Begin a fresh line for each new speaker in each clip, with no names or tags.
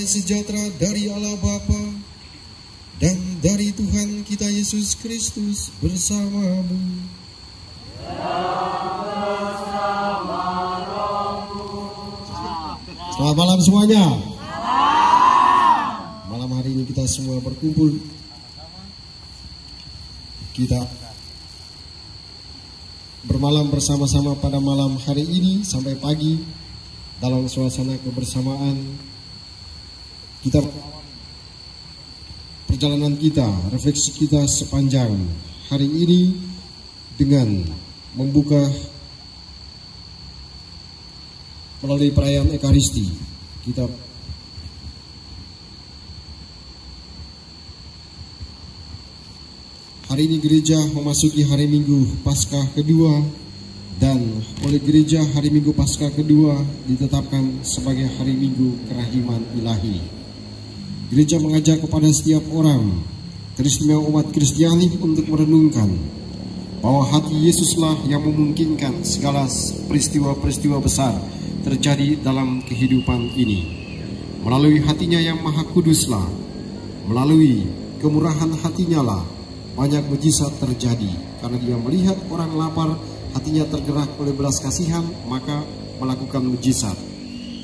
sejahtera dari Allah Bapa dan dari Tuhan kita Yesus Kristus bersamamu. Selamat malam semuanya. Malam hari ini kita semua berkumpul. Kita bermalam bersama-sama pada malam hari ini sampai pagi dalam suasana kebersamaan. Kita perjalanan kita, refleksi kita sepanjang hari ini dengan membuka melalui perayaan Ekaristi. Kita hari ini gereja memasuki hari Minggu Paskah kedua, dan oleh gereja hari Minggu Paskah kedua ditetapkan sebagai hari Minggu Kerahiman Ilahi. Gereja mengajak kepada setiap orang, terutama umat Kristiani, untuk merenungkan bahwa hati Yesuslah yang memungkinkan segala peristiwa-peristiwa besar terjadi dalam kehidupan ini. Melalui hatinya yang maha kuduslah, melalui kemurahan hatinya lah banyak mujizat terjadi. Karena dia melihat orang lapar, hatinya tergerak oleh belas kasihan, maka melakukan mujizat.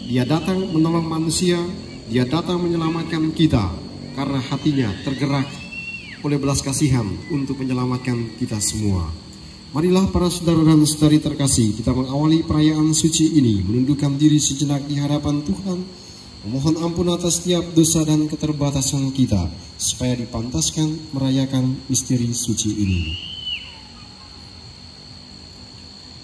Dia datang menolong manusia, dia datang menyelamatkan kita karena hatinya tergerak oleh belas kasihan untuk menyelamatkan kita semua. Marilah para saudara dan saudari terkasih, kita mengawali perayaan suci ini, menundukkan diri sejenak di hadapan Tuhan, memohon ampun atas setiap dosa dan keterbatasan kita, supaya dipantaskan merayakan misteri suci ini.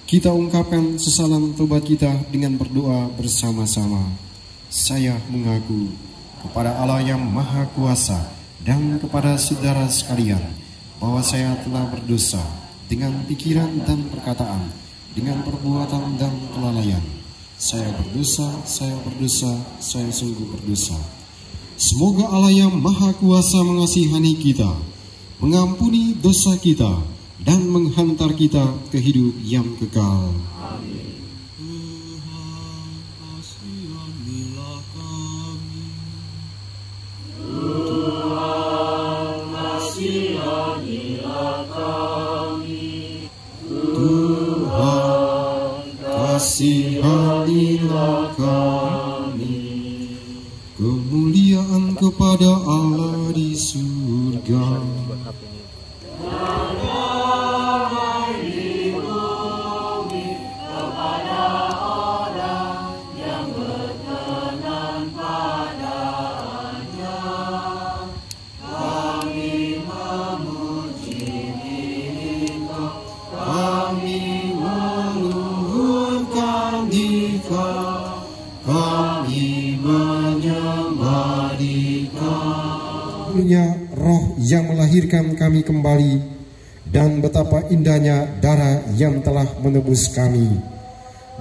Kita ungkapkan sesalan tobat kita dengan berdoa bersama-sama. Saya mengaku kepada Allah yang Maha Kuasa dan kepada saudara sekalian bahwa saya telah berdosa dengan pikiran dan perkataan, dengan perbuatan dan kelalaian. Saya berdosa, saya sungguh berdosa. Semoga Allah yang Maha Kuasa mengasihani kita, mengampuni dosa kita, dan menghantar kita ke hidup yang kekal. Amin. Kasihanilah kami, kemuliaan kepada Allah di surga. Roh yang melahirkan kami kembali, dan betapa indahnya darah yang telah menebus kami.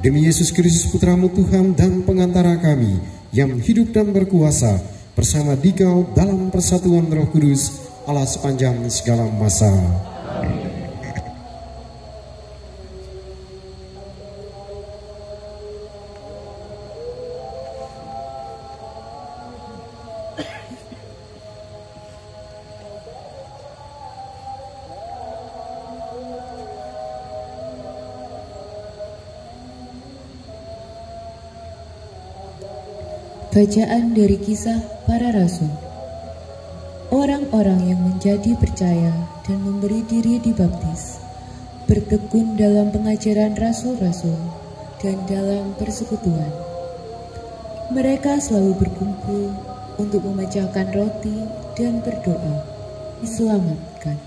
Demi Yesus Kristus Putramu Tuhan dan pengantara kami, yang hidup dan berkuasa bersama Dikau dalam persatuan Roh Kudus, Allah sepanjang segala masa.
Bacaan dari Kisah Para Rasul. Orang-orang yang menjadi percaya dan memberi diri dibaptis, bertekun dalam pengajaran rasul-rasul dan dalam persekutuan. Mereka selalu berkumpul untuk memecahkan roti dan berdoa, diselamatkan.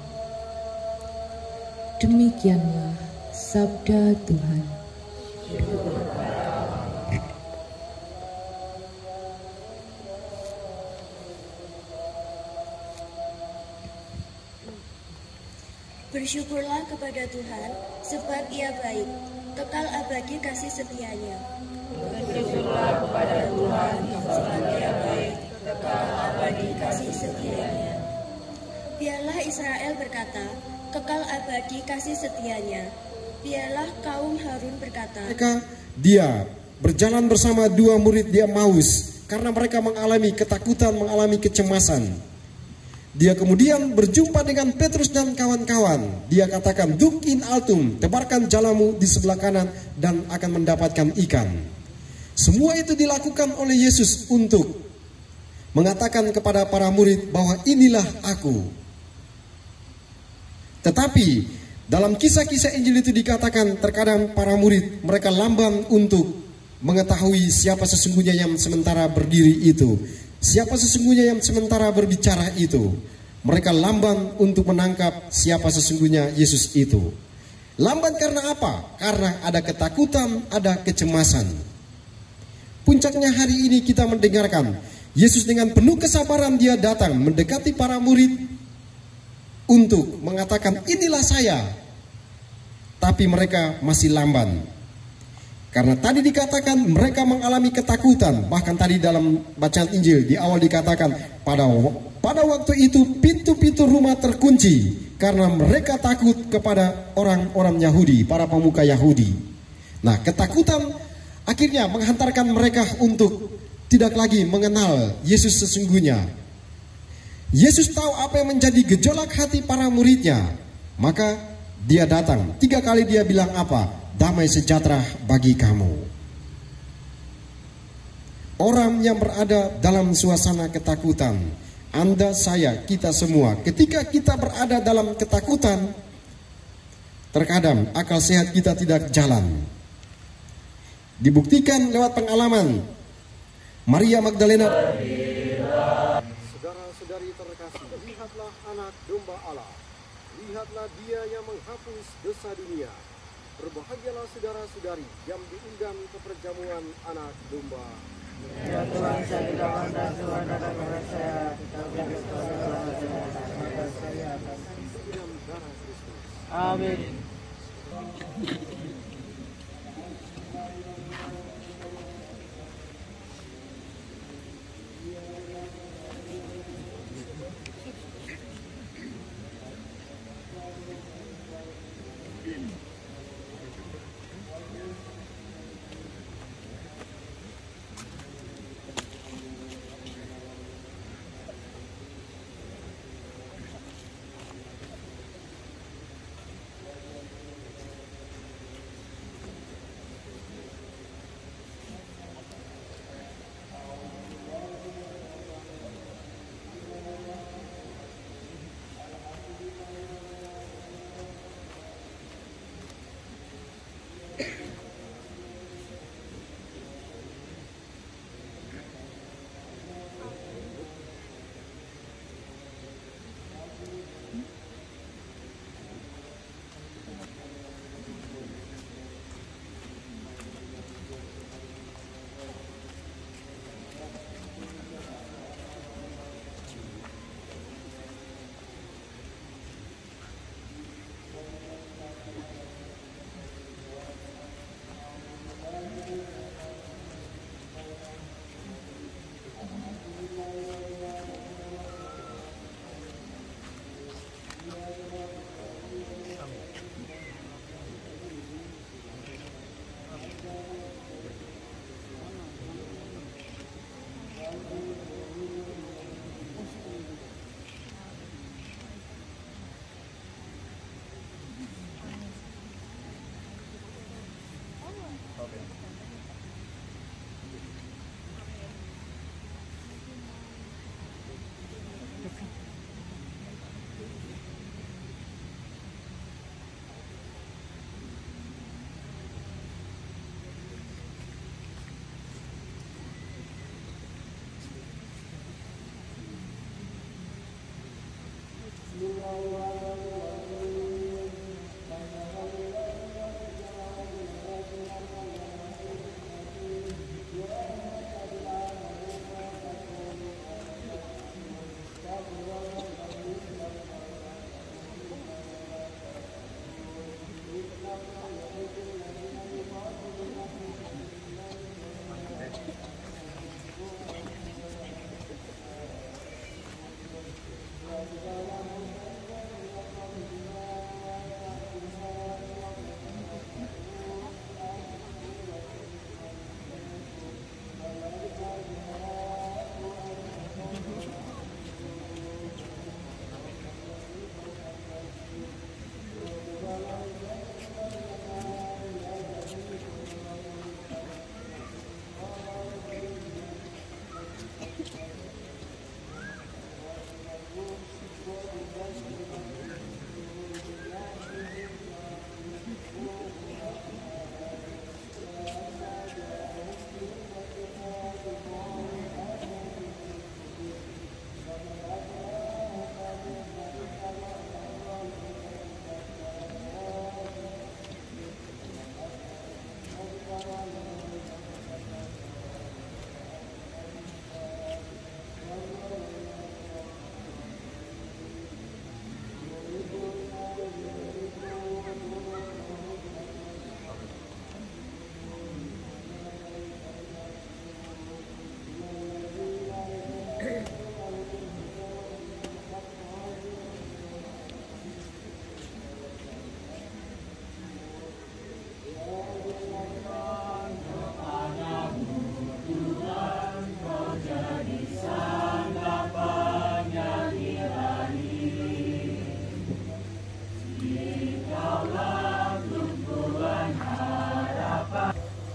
Demikianlah sabda Tuhan.
Bersyukurlah kepada Tuhan, sebab Ia baik, kekal abadi kasih setianya. Bersyukurlah kepada Tuhan, sebab Ia baik, kekal abadi kasih setianya. Biarlah Israel berkata, kekal abadi kasih setianya. Biarlah kaum Harun berkata,
Dia berjalan bersama dua murid di Emmaus karena mereka mengalami ketakutan, mengalami kecemasan. Dia kemudian berjumpa dengan Petrus dan kawan-kawan. Dia katakan, "Duk in altum, tebarkan jalamu di sebelah kanan dan akan mendapatkan ikan." Semua itu dilakukan oleh Yesus untuk mengatakan kepada para murid bahwa inilah aku. Tetapi dalam kisah-kisah Injil itu dikatakan terkadang para murid mereka lamban untuk mengetahui siapa sesungguhnya yang sementara berdiri itu, siapa sesungguhnya yang sementara berbicara itu. Mereka lamban untuk menangkap siapa sesungguhnya Yesus itu. Lamban karena apa? Karena ada ketakutan, ada kecemasan. Puncaknya hari ini kita mendengarkan Yesus dengan penuh kesabaran dia datang mendekati para murid untuk mengatakan, "Inilah saya." Tapi mereka masih lamban. Karena tadi dikatakan mereka mengalami ketakutan. Bahkan tadi dalam bacaan Injil di awal dikatakan pada waktu itu pintu-pintu rumah terkunci karena mereka takut kepada orang-orang Yahudi, para pemuka Yahudi. Nah, ketakutan akhirnya menghantarkan mereka untuk tidak lagi mengenal Yesus sesungguhnya. Yesus tahu apa yang menjadi gejolak hati para muridnya. Maka dia datang. 3 kali dia bilang apa? Damai sejahtera bagi kamu. Orang yang berada dalam suasana ketakutan, Anda, saya, kita semua, ketika kita berada dalam ketakutan, terkadang akal sehat kita tidak jalan. Dibuktikan lewat pengalaman Maria Magdalena.
Saudara-saudari terkasih, lihatlah anak domba Allah. Lihatlah dia yang menghapus dosa dunia. Berbahagialah saudara-saudari yang diundang ke perjamuan anak domba.
Ya Tuhan, saya tidak pantas Tuhan datang kepada saya, tetapi kepada saya akan
Dalam darah Kristus.
Amin.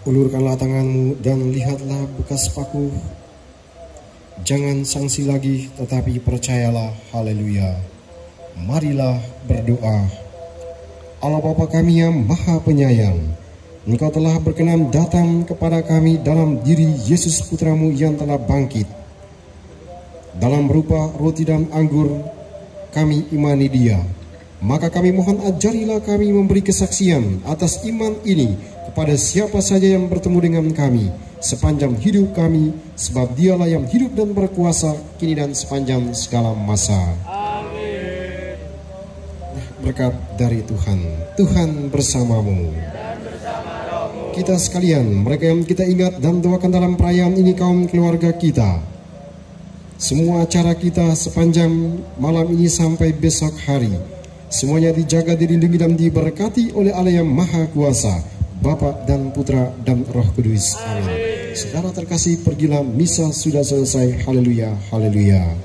Ulurkanlah tanganmu dan lihatlah bekas paku. Jangan sangsi lagi, tetapi percayalah. Haleluya. Marilah berdoa. Allah Bapa kami yang Maha Penyayang, Engkau telah berkenan datang kepada kami dalam diri Yesus Putramu yang telah bangkit. Dalam rupa roti dan anggur, kami imani Dia. Maka kami mohon ajarilah kami memberi kesaksian atas iman ini kepada siapa saja yang bertemu dengan kami sepanjang hidup kami, sebab Dialah yang hidup dan berkuasa kini dan sepanjang segala masa. Amin. Berkat dari Tuhan, Tuhan bersamamu. Kita sekalian, mereka yang kita ingat dan doakan dalam perayaan ini, kaum keluarga kita, semua acara kita sepanjang malam ini sampai besok hari, semuanya dijaga, dilindungi dan diberkati oleh Allah yang Maha Kuasa, Bapa dan Putra dan Roh Kudus. Amin. Saudara terkasih, pergilah, misa sudah selesai. Haleluya, haleluya.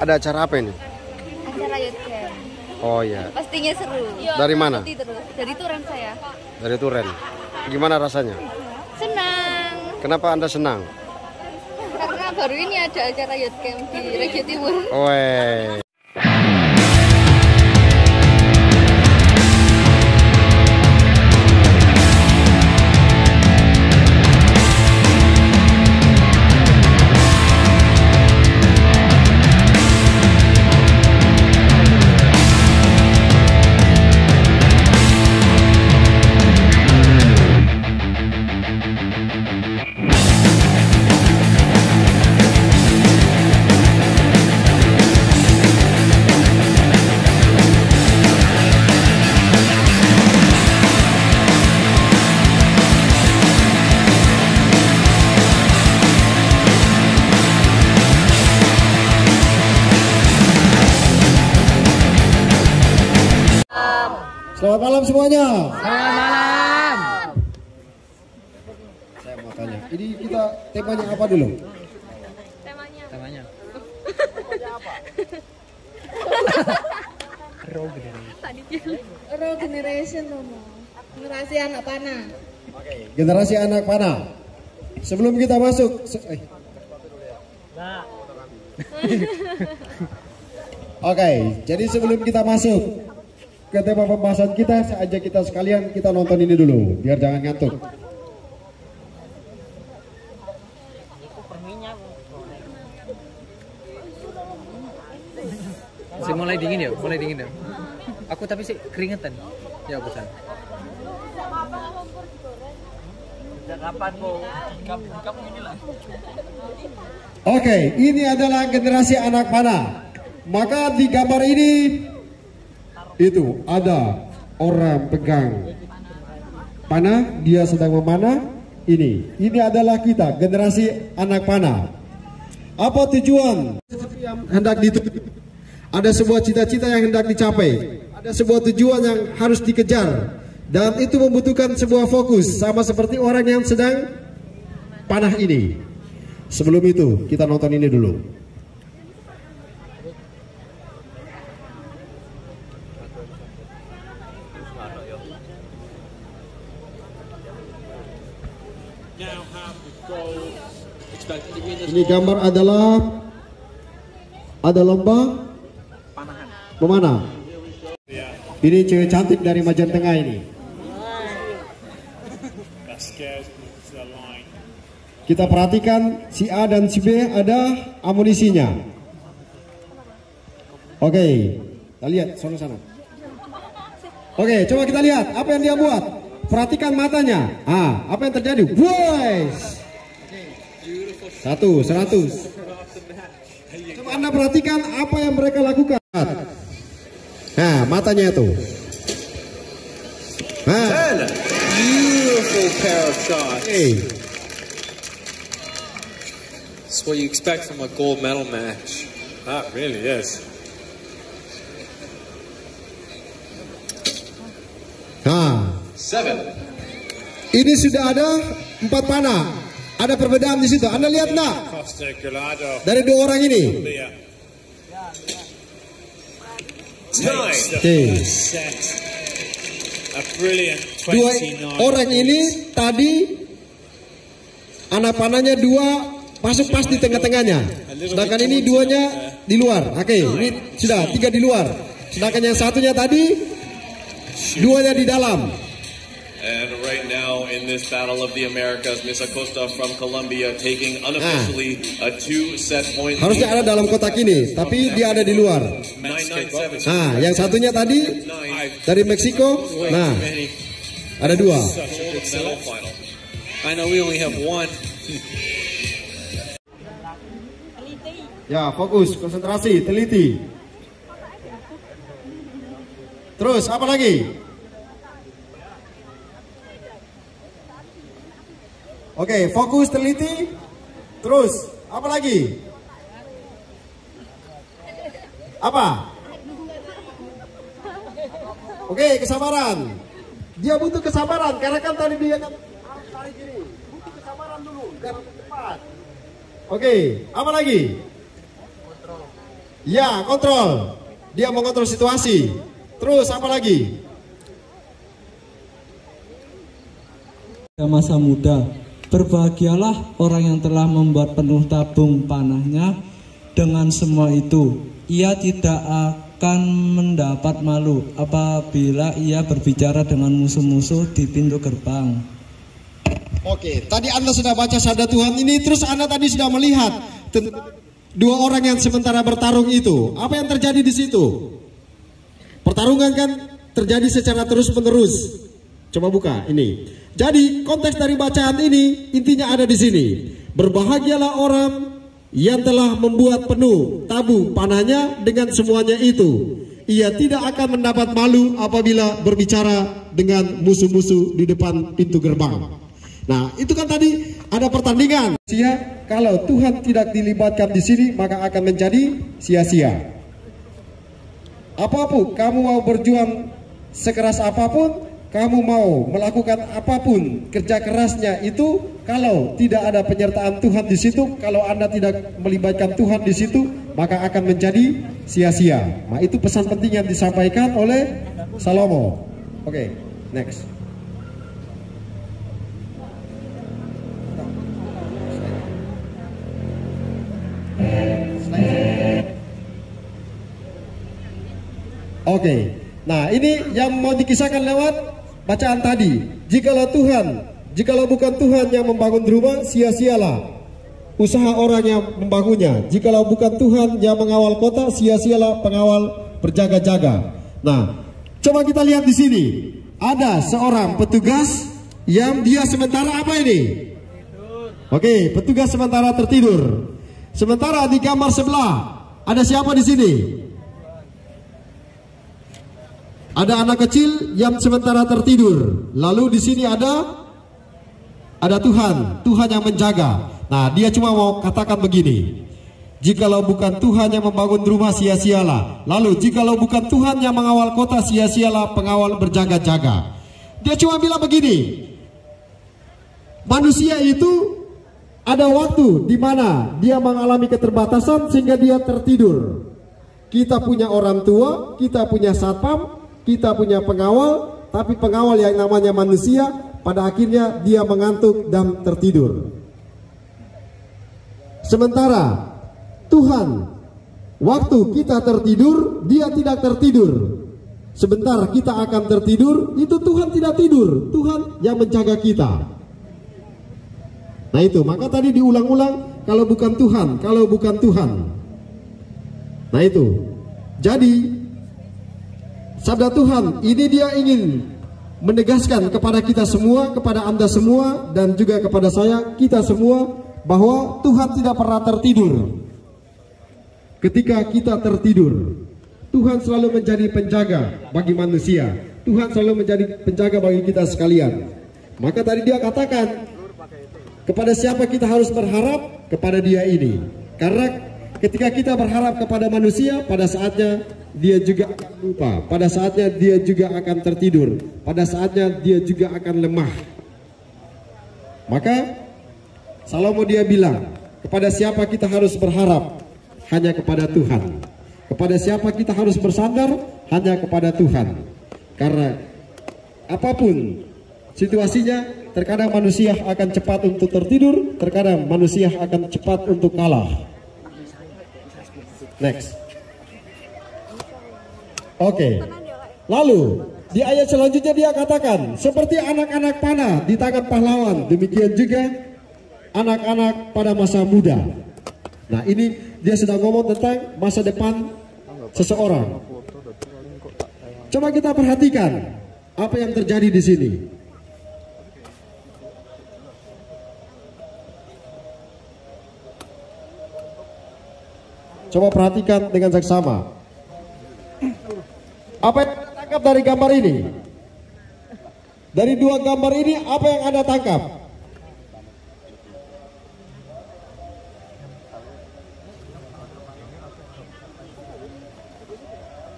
Ada acara apa ini?
Acara youth camp.
Oh iya.
Pastinya seru.
Dari mana?
Dari Turen saya.
Dari Turen. Gimana rasanya?
Senang.
Kenapa Anda senang?
Karena baru ini ada acara youth camp di Regio Timur.
Weh. malam semuanya.
Selamat malam.
Saya mau tanya, ini kita temanya apa dulu?
Temanya.
Raw generation generasi anak panah.
Generasi anak panah. Sebelum kita masuk, Oke, jadi sebelum kita masuk ke tema pembahasan kita, saya ajak kita sekalian kita nonton ini dulu, biar jangan ngantuk.
Masih mulai dingin ya, Aku tapi sih keringetan. Ya pesan.
Oke, ini adalah generasi anak panah. Maka di gambar ini itu ada orang pegang panah, dia sedang memanah. Ini adalah kita, generasi anak panah. Apa tujuan yang hendak dituju? Ada sebuah cita-cita yang hendak dicapai, ada sebuah tujuan yang harus dikejar, dan itu membutuhkan sebuah fokus, sama seperti orang yang sedang panah ini. Sebelum itu, kita nonton ini dulu. Ini gambar adalah ada lomba memanah. Ini cewek cantik dari Majen Tengah ini. Kita perhatikan si A dan si B ada amunisinya. Oke, kita lihat sana. Oke, coba kita lihat apa yang dia buat. Perhatikan matanya. Apa yang terjadi? Boys. 100. Coba Anda perhatikan apa yang mereka lakukan. Nah, matanya itu.
Beautiful pair of shots. It's what you expect from a gold medal match. That really is. Seven.
Ini sudah ada 4 panah. Ada perbedaan di situ. Anda lihat enggak? Dari 2 orang ini. Dua orang ini tadi anak panahnya 2 masuk pas di tengah-tengahnya. Sedangkan ini 2-nya di luar. Oke, ini sudah 3 di luar. Sedangkan yang satunya tadi 2-nya di dalam.
And right now in this battle of the Americas, Miss Acosta from Colombia taking unofficially a 2-set point.
Harusnya ada dalam kotak ini, tapi dia ada di luar. Yang satunya tadi dari Meksiko. Nah, ada 2.
I know we only have 1.
Ya, fokus, konsentrasi, teliti. Terus apa lagi? Oke, fokus, teliti. Terus, apa lagi? Apa? Oke, kesabaran. Dia butuh kesabaran karena kan tadi dia tarik gini. Butuh kesabaran dulu, jangan cepat. Oke, apa lagi? Ya, kontrol. Dia mengontrol situasi. Terus, apa lagi?
Masa muda. Berbahagialah orang yang telah membuat penuh tabung panahnya. Dengan semua itu, ia tidak akan mendapat malu apabila ia berbicara dengan musuh-musuh di pintu gerbang.
Oke, tadi Anda sudah baca sabda Tuhan ini, terus Anda tadi sudah melihat 2 orang yang sementara bertarung itu. Apa yang terjadi di situ? Pertarungan kan terjadi secara terus-menerus. Coba buka ini. Jadi konteks dari bacaan ini intinya ada di sini. Berbahagialah orang yang telah membuat penuh tabung panahnya dengan semuanya itu. Ia tidak akan mendapat malu apabila berbicara dengan musuh-musuh di depan pintu gerbang. Nah, itu kan tadi ada pertandingan. Kalau Tuhan tidak dilibatkan di sini, maka akan menjadi sia-sia. Apapun kamu mau berjuang sekeras apapun kamu mau melakukan apapun, kerja kerasnya itu, kalau tidak ada penyertaan Tuhan di situ, kalau Anda tidak melibatkan Tuhan di situ, maka akan menjadi sia-sia. Nah, itu pesan penting yang disampaikan oleh Salomo. Oke, next. Oke, nah ini yang mau dikisahkan lewat bacaan tadi. Jikalau bukan Tuhan yang membangun rumah, sia-sialah usaha orang yang membangunnya. Jikalau bukan Tuhan yang mengawal kota, sia-sialah pengawal berjaga-jaga. Nah, coba kita lihat di sini. Ada seorang petugas yang dia sementara apa ini? Oke, petugas sementara tertidur. Sementara di gambar sebelah ada siapa di sini? Ada anak kecil yang sementara tertidur. Lalu di sini ada Tuhan yang menjaga. Nah, dia cuma mau katakan begini. Jikalau bukan Tuhan yang membangun rumah, sia-sialah. Lalu jikalau bukan Tuhan yang mengawal kota, sia-sialah pengawal berjaga-jaga. Dia cuma bilang begini. Manusia itu ada waktu di mana dia mengalami keterbatasan sehingga dia tertidur. Kita punya orang tua, kita punya satpam, kita punya pengawal, tapi pengawal yang namanya manusia pada akhirnya dia mengantuk dan tertidur. Sementara Tuhan, waktu kita tertidur, dia tidak tertidur. Sebentar kita akan tertidur, itu Tuhan tidak tidur, Tuhan yang menjaga kita. Nah itu, maka tadi diulang-ulang, kalau bukan Tuhan. Nah itu, jadi sabda Tuhan ini dia ingin menegaskan kepada kita semua, kepada Anda semua, dan juga kepada saya, kita semua, bahwa Tuhan tidak pernah tertidur. Ketika kita tertidur, Tuhan selalu menjadi penjaga bagi manusia. Tuhan selalu menjadi penjaga bagi kita sekalian. Maka tadi dia katakan, kepada siapa kita harus berharap? Kepada dia ini. Karena ketika kita berharap kepada manusia, pada saatnya dia juga akan lupa, pada saatnya dia juga akan tertidur, pada saatnya dia juga akan lemah. Maka Salomo dia bilang, kepada siapa kita harus berharap? Hanya kepada Tuhan. Kepada siapa kita harus bersandar? Hanya kepada Tuhan. Karena apapun situasinya, terkadang manusia akan cepat untuk tertidur, terkadang manusia akan cepat untuk kalah. Next. Oke. Lalu di ayat selanjutnya dia katakan, seperti anak-anak panah di tangan pahlawan, demikian juga anak-anak pada masa muda. Nah ini dia sedang ngomong tentang masa depan seseorang. Coba kita perhatikan apa yang terjadi di sini. Coba perhatikan dengan seksama. Apa yang Anda tangkap dari gambar ini? Dari dua gambar ini, apa yang Anda tangkap?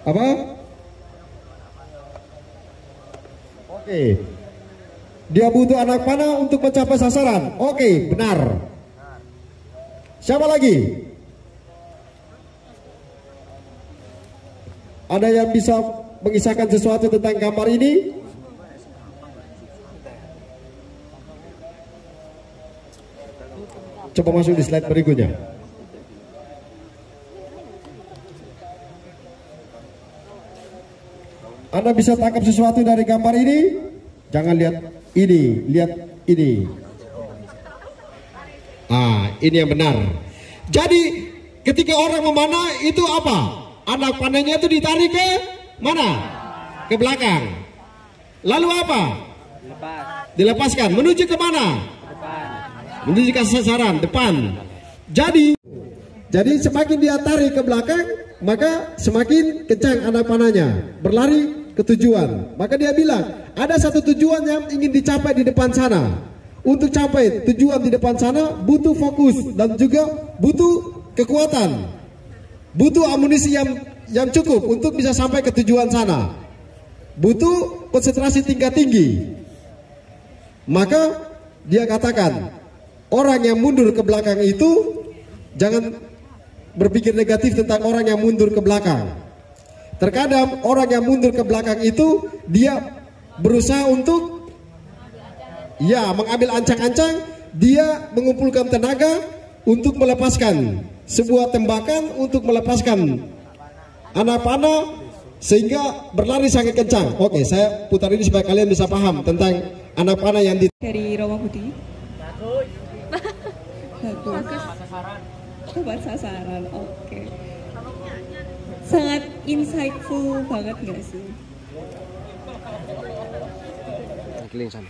Apa? Oke. Dia butuh anak panah untuk mencapai sasaran. Oke, benar. Siapa lagi? Ada yang bisa mengisahkan sesuatu tentang gambar ini? Coba masuk di slide berikutnya. Anda bisa tangkap sesuatu dari gambar ini? Jangan lihat ini, lihat ini. Ini yang benar. Jadi ketika orang memanah itu apa? Anak panahnya itu ditarik ke mana? Ke belakang. Lalu apa? Dilepaskan. Menuju ke mana? Menuju ke sasaran, depan. Jadi semakin dia tarik ke belakang, maka semakin kencang anak panahnya, berlari ke tujuan. Maka dia bilang, ada satu tujuan yang ingin dicapai di depan sana. Untuk capai tujuan di depan sana butuh fokus dan juga butuh kekuatan. Butuh amunisi yang cukup untuk bisa sampai ke tujuan sana. butuh konsentrasi tingkat tinggi. Maka dia katakan, orang yang mundur ke belakang itu jangan berpikir negatif tentang orang yang mundur ke belakang. Terkadang orang yang mundur ke belakang itu dia berusaha untuk mengambil ancang-ancang, dia mengumpulkan tenaga untuk melepaskan sebuah tembakan, untuk melepaskan anak panah sehingga berlari sangat kencang. Oke, saya putar ini supaya kalian bisa paham tentang anak panah yang
dari Roma Budi. Bagus. Tepat sasaran. Oke. Sangat insightful banget nggak sih?
Keliling sana.